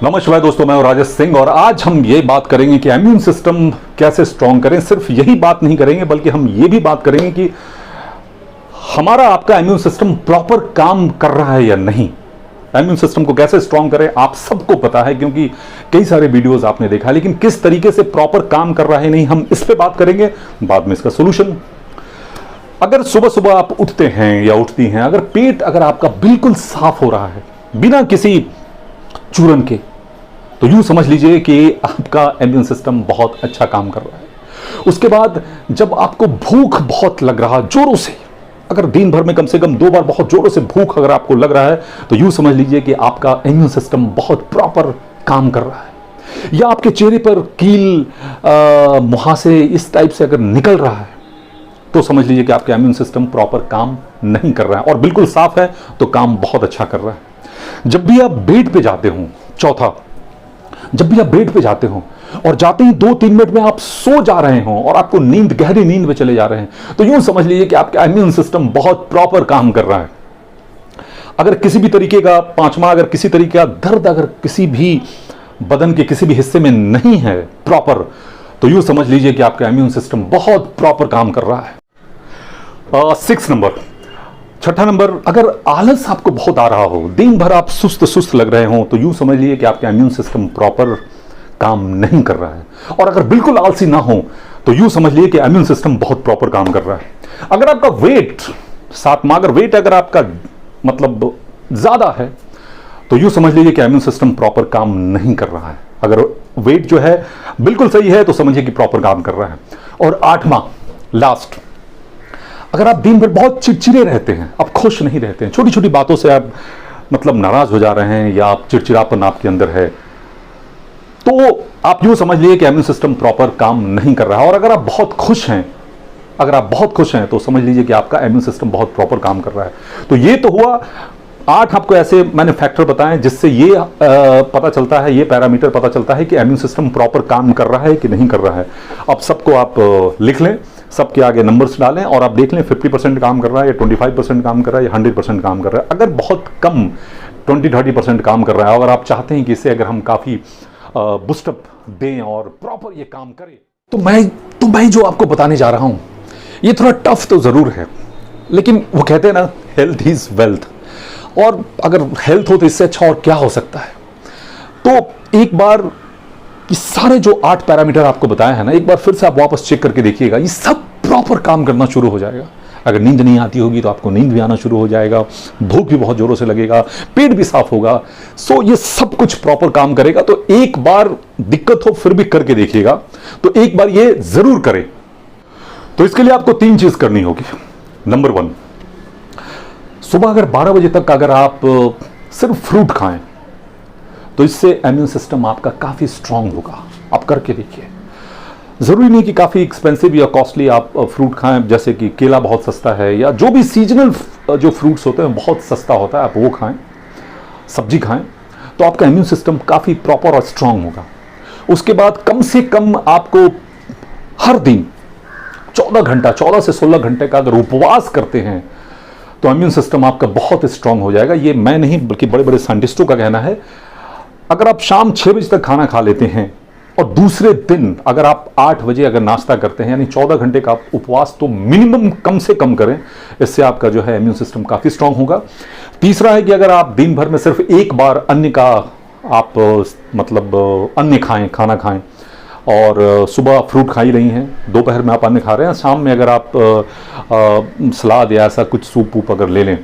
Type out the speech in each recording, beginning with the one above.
नमस्कार दोस्तों, मैं हूं राजेश सिंह और आज हम ये बात करेंगे कि इम्यून सिस्टम कैसे स्ट्रॉन्ग करें। सिर्फ यही बात नहीं करेंगे बल्कि हम ये भी बात करेंगे कि हमारा आपका इम्यून सिस्टम प्रॉपर काम कर रहा है या नहीं। इम्यून सिस्टम को कैसे स्ट्रॉन्ग करें आप सबको पता है, क्योंकि कई सारे वीडियोस आपने देखा, लेकिन किस तरीके से प्रॉपर काम कर रहा है नहीं, हम इस पे बात करेंगे। बाद में इसका सोल्यूशन, अगर सुबह सुबह आप उठते हैं या उठती हैं, अगर पेट अगर आपका बिल्कुल साफ हो रहा है बिना किसी चूरन के, तो यूं समझ लीजिए कि आपका इम्यून सिस्टम बहुत अच्छा काम कर रहा है। उसके बाद जब आपको भूख बहुत लग रहा जोरों से, अगर दिन भर में कम से कम 2 बार बहुत जोरों से भूख अगर आपको लग रहा है, तो यूं समझ लीजिए कि आपका इम्यून सिस्टम बहुत प्रॉपर काम कर रहा है। या आपके चेहरे पर कील मुहासे इस टाइप से अगर निकल रहा है, तो समझ लीजिए कि आपका इम्यून सिस्टम प्रॉपर काम नहीं कर रहा है। और बिल्कुल साफ है तो काम बहुत अच्छा कर रहा है। जब भी आप बेड पे जाते हो, चौथा, जब भी आप बेड पे जाते हो और जाते ही 2-3 मिनट में आप सो जा रहे हो और आपको नींद, गहरी नींद में चले जा रहे हैं, तो यूं समझ लीजिए कि आपका इम्यून सिस्टम बहुत प्रॉपर काम कर रहा है। अगर किसी भी तरीके का, पांचवा, अगर किसी तरीके का दर्द अगर किसी भी बदन के किसी भी हिस्से में नहीं है प्रॉपर, तो यूं समझ लीजिए कि आपका इम्यून सिस्टम बहुत प्रॉपर काम कर रहा है। 6 नंबर, छठा नंबर, अगर आलस आपको बहुत आ रहा हो, दिन भर आप सुस्त सुस्त लग रहे हो, तो यूं समझ लीजिए कि आपका इम्यून सिस्टम प्रॉपर काम नहीं कर रहा है। और अगर बिल्कुल आलसी ना हो, तो यूं समझ लीजिए कि इम्यून सिस्टम बहुत प्रॉपर काम कर रहा है। अगर आपका वेट, सातवां, अगर वेट अगर आपका मतलब ज्यादा है, तो यूं समझ लीजिए कि इम्यून सिस्टम प्रॉपर काम नहीं कर रहा है। अगर वेट जो है बिल्कुल सही है, तो समझिए कि प्रॉपर काम कर रहा है। और 8वां, लास्ट, अगर आप दिन भर बहुत चिड़चिड़े रहते हैं, आप खुश नहीं रहते हैं, छोटी छोटी बातों से आप मतलब नाराज हो जा रहे हैं, या आप चिड़चिड़ापन आपके अंदर है, तो आप यूं समझ लीजिए कि इम्यून सिस्टम प्रॉपर काम नहीं कर रहा है। और अगर आप बहुत खुश हैं, अगर आप बहुत खुश हैं, तो समझ लीजिए कि आपका इम्यून सिस्टम बहुत प्रॉपर काम कर रहा है। तो ये तो हुआ 8 आपको ऐसे मैंने फैक्टर बताए जिससे ये पता चलता है, ये पैरामीटर पता चलता है कि इम्यून सिस्टम प्रॉपर काम कर रहा है कि नहीं कर रहा है। अब सबको आप लिख लें, सबके आगे नंबर्स डालें और आप देख लें 50% काम कर रहा है या 25% काम कर रहा है या 100% काम कर रहा है। अगर बहुत कम 20-30% काम कर रहा है, अगर आप चाहते हैं कि इसे अगर हम काफ़ी बूस्टअप दें और प्रॉपर ये काम करे, तो मैं जो आपको बताने जा रहा हूँ ये थोड़ा टफ तो ज़रूर है, लेकिन वो कहते हैं ना, हेल्थ इज़ वेल्थ। और अगर हेल्थ हो तो इससे अच्छा और क्या हो सकता है। तो एक बार ये सारे जो 8 पैरामीटर आपको बताए हैं ना, एक बार फिर से आप वापस चेक करके देखिएगा, ये सब प्रॉपर काम करना शुरू हो जाएगा। अगर नींद नहीं आती होगी तो आपको नींद भी आना शुरू हो जाएगा, भूख भी बहुत जोरों से लगेगा, पेट भी साफ होगा। सो ये सब कुछ प्रॉपर काम करेगा। तो एक बार दिक्कत हो फिर भी करके देखिएगा, तो एक बार ये जरूर करें। तो इसके लिए आपको 3 चीज करनी होगी। नंबर 1, सुबह अगर 12 बजे तक अगर आप सिर्फ फ्रूट खाएं, तो इससे इम्यून सिस्टम आपका काफ़ी स्ट्रांग होगा। आप करके देखिए। ज़रूरी नहीं कि काफ़ी एक्सपेंसिव या कॉस्टली आप फ्रूट खाएं, जैसे कि केला बहुत सस्ता है, या जो भी सीजनल जो फ्रूट्स होते हैं बहुत सस्ता होता है, आप वो खाएं, सब्जी खाएं, तो आपका इम्यून सिस्टम काफ़ी प्रॉपर और स्ट्रांग होगा। उसके बाद कम से कम आपको हर दिन 14 से 16 घंटे का अगर उपवास करते हैं, तो इम्यून सिस्टम आपका बहुत स्ट्रांग हो जाएगा। ये मैं नहीं बल्कि बड़े बड़े साइंटिस्टों का कहना है। अगर आप शाम 6 बजे तक खाना खा लेते हैं और दूसरे दिन अगर आप 8 बजे अगर नाश्ता करते हैं, यानी 14 घंटे का उपवास तो मिनिमम कम से कम करें, इससे आपका जो है इम्यून सिस्टम काफ़ी स्ट्रांग होगा। तीसरा है कि अगर आप दिन भर में सिर्फ एक बार अन्न का आप मतलब अन्न खाएं, खाना खाएं, और सुबह फ्रूट खा ही रही हैं, दोपहर में आप अन्न खा रहे हैं, शाम में अगर आप सलाद या ऐसा कुछ सूप वूप अगर ले लें,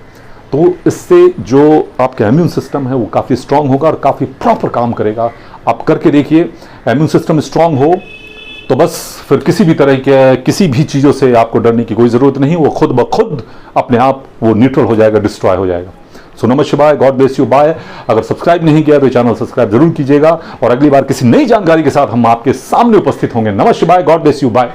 तो इससे जो आपका इम्यून सिस्टम है वो काफ़ी स्ट्रांग होगा और काफ़ी प्रॉपर काम करेगा। आप करके देखिए। इम्यून सिस्टम स्ट्रांग हो तो बस फिर किसी भी तरह के किसी भी चीज़ों से आपको डरने की कोई ज़रूरत नहीं, वो खुद ब खुद अपने आप वो न्यूट्रल हो जाएगा, डिस्ट्रॉय हो जाएगा। सो नमस्कार, गॉड ब्लेस यू, बाय। अगर सब्सक्राइब नहीं किया तो चैनल सब्सक्राइब जरूर कीजिएगा, और अगली बार किसी नई जानकारी के साथ हम आपके सामने उपस्थित होंगे। नमस्कार, गॉड ब्लेस यू, बाय।